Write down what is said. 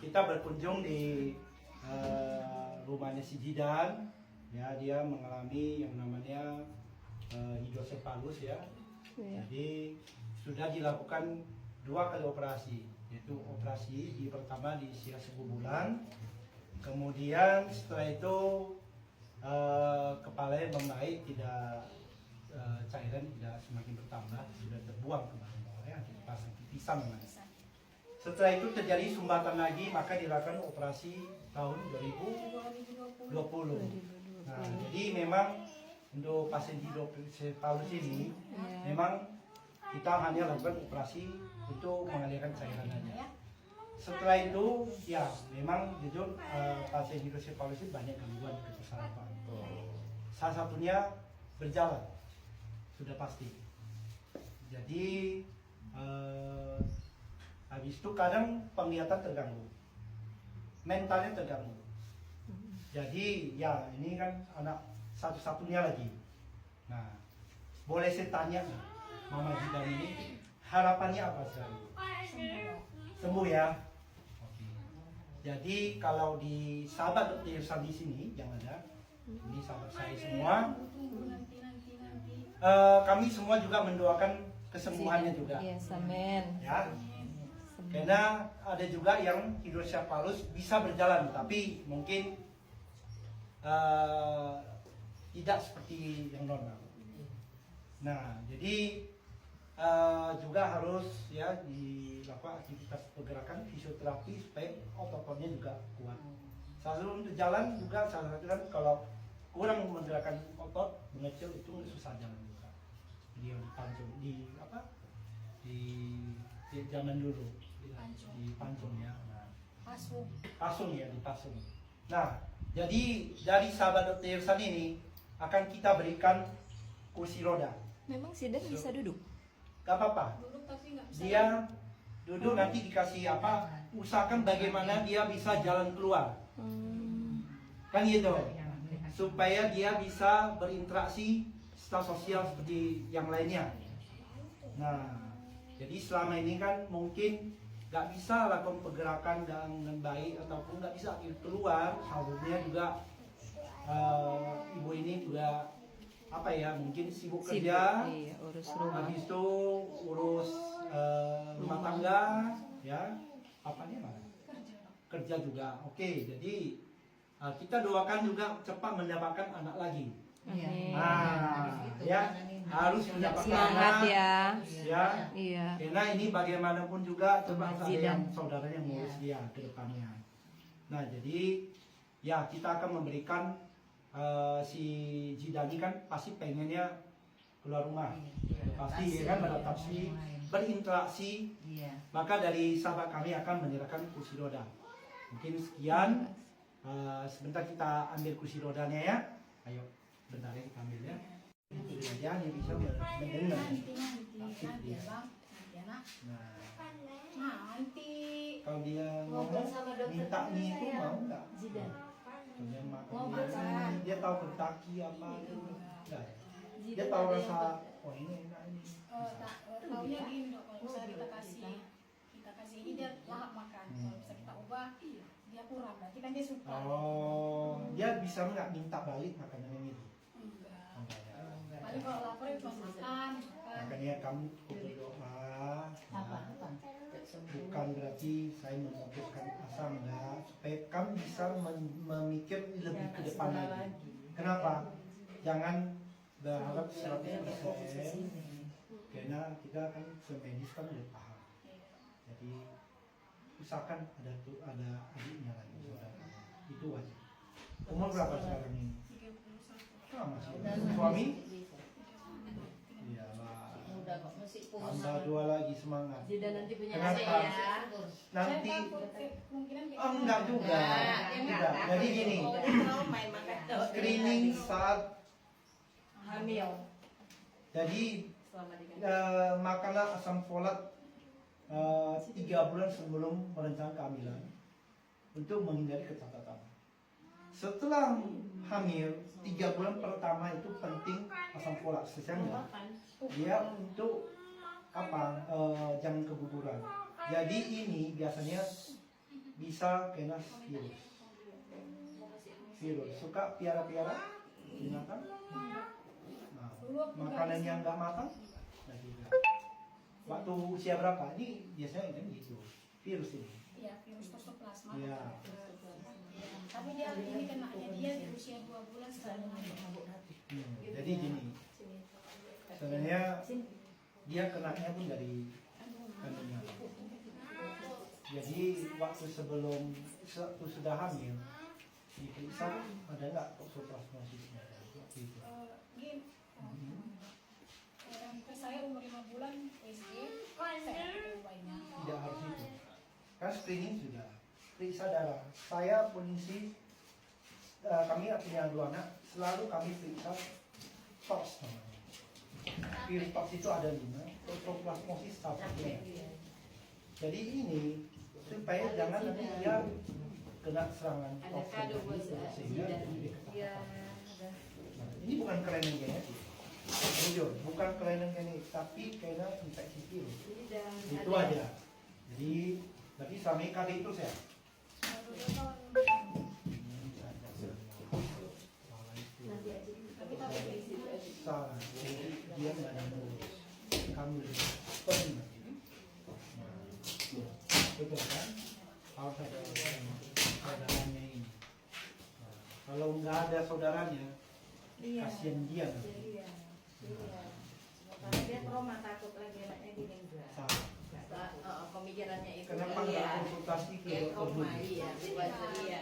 kita berkunjung di rumahnya si Jidan. Ya, dia mengalami yang namanya hidrosefalus ya. Jadi sudah dilakukan 2 kali operasi, yaitu operasi di pertama di usia 1 bulan. Kemudian setelah itu kepalanya membaik, tidak cairan tidak semakin bertambah, sudah terbuang kemarin ya, dipasang pipisan namanya. Setelah itu terjadi sumbatan lagi, maka dilakukan operasi tahun 2020. Nah, jadi memang untuk pasien hidrosefalus ini memang kita hanya lakukan operasi untuk mengalirkan cairan aja. Setelah itu ya memang jujur pasien hidrosefalus ini banyak gangguan kesalahan. Salah satunya berjalan sudah pasti. Jadi habis itu kadang penglihatan terganggu, mentalnya terganggu. Jadi ya ini kan anak satu-satunya lagi. Nah, boleh saya tanya Mama Jidan ini harapannya apa sekarang? Sembuh ya. Oke. Jadi kalau di sahabat Dr. Irsan di sini yang ada, ini sahabat saya semua, kami semua juga mendoakan kesembuhannya juga. Yes, amin. Ya. Karena ada juga yang hidrosefalus bisa berjalan, tapi mungkin tidak seperti yang normal. Nah, jadi juga harus ya dilakukan aktivitas pergerakan fisioterapi supaya ototnya juga kuat. Salah satu untuk jalan juga salah satu kan kalau kurang menggerakkan otot mengecil itu susah jalan juga. Jadi yang dipancung di zaman dulu dipancung ya. Nah, pasung ya, dipasung. Nah, jadi dari sahabat Dr. Irsan ini akan kita berikan kursi roda. Memang Zidan bisa duduk? Gak apa-apa. Dia duduk nanti dikasih apa? Usahakan bagaimana dia bisa jalan keluar. Kan gitu. Supaya dia bisa berinteraksi secara sosial seperti yang lainnya. Nah, jadi selama ini kan mungkin gak bisa lakukan pergerakan dengan baik ataupun gak bisa keluar. Harusnya juga ibu ini juga apa ya, mungkin sibuk kerja, iya, urus rumah. habis itu urus rumah tangga, ya, apanya mana? Kerja juga. Oke, jadi kita doakan juga cepat mendapatkan anak lagi. Amin. Nah, ya harus mendapatkan Semangat anak, ya. ya. Iya. Karena ini bagaimanapun juga coba ada yang Zidan. saudaranya ngurus dia ke depannya. Nah, jadi ya kita akan memberikan si Jidan ini kan pasti pengennya keluar rumah, pasti ya kan, beradaptasi, berinteraksi. Maka dari sahabat kami akan menyerahkan kursi roda. Mungkin sekian, sebentar kita ambil kursi rodanya ya. Ayo, bentar ya kita ambil ya. Itu dia hanya bisa mendengar. Aktif dia. Nah, kalau dia ngomong minta nih itu mau nggak? Dia tahu Kentucky apa itu enggak ya? Dia tahu rasa oh ini enak ini. Taunya gini dok, kalau misalnya kita kasih ini dia lahap makan. Kalau bisa kita ubah, dia kurang. Berarti kan dia suka. Oh, dia bisa nggak minta balik makanan yang itu? Enggak. Enggak ya. Paling kalau lapar itu makan. Makanya kamu berdoa. Bukan berarti saya memutuskan asa, enggak, supaya kamu bisa memikir lebih ke depan lagi. Kenapa? Jangan berharap 100%, karena kita kan semedis kan udah paham. Jadi usahakan ada adiknya lagi, saudaranya. Itu aja. Umur berapa sekarang ini? 31. Masih suami? Iyalah. Tambah 2 lagi, semangat. Zidan nanti punya Kenapa? anak ya. Nanti Saya takut kemungkinan kita enggak juga. Enggak. Jadi gini, screening saat Hamil. jadi Selama dikandung. makanlah asam folat 3 bulan sebelum merencanakan kehamilan untuk menghindari kecacatan. Setelah hamil 3 bulan pertama itu penting asam folat, sesungguhnya dia untuk apa, jangan keguguran. Jadi ini biasanya bisa kena virus. Suka piara-piara binatang? Nah, makanan yang nggak matang? Nah, juga. Waktu usia berapa? Ini biasanya kan gitu. Virus ini. Iya, virus toxoplasma. Iya. Tapi dia ini kenanya dia di usia 2 bulan sekarang. Jadi gini. Sebenarnya dia kenanya pun dari kandungan. Jadi waktu sudah hamil diperiksa ada nggak toxoplasmosisnya waktu itu. Gini, saya umur 5 bulan SD, saya cobainnya. Tidak harus itu. Kan screening sudah. Periksa darah. Saya polisi, kami punya 2 anak, selalu kami periksa tox namanya. Virus tox itu ada 5, toxoplasmosis salah satunya. Jadi ini supaya jangan nanti dia kena serangan tox sehingga ini bukan kelainan genetik. Jujur, bukan kelainan genetik, tapi kelainan infeksi virus. Itu aja. Jadi berarti suami kali itu sehat. Salah, dia nggak ada ngurus. Kamu penting. Betul kan? Harus ada saudaranya ini. Nah, kalau nggak ada saudaranya, kasihan dia nanti. Karena dia trauma takut lagi anaknya gini enggak. Salah. Pemikirannya itu Kenapa nggak konsultasi ke trauma guru? iya, buat dia.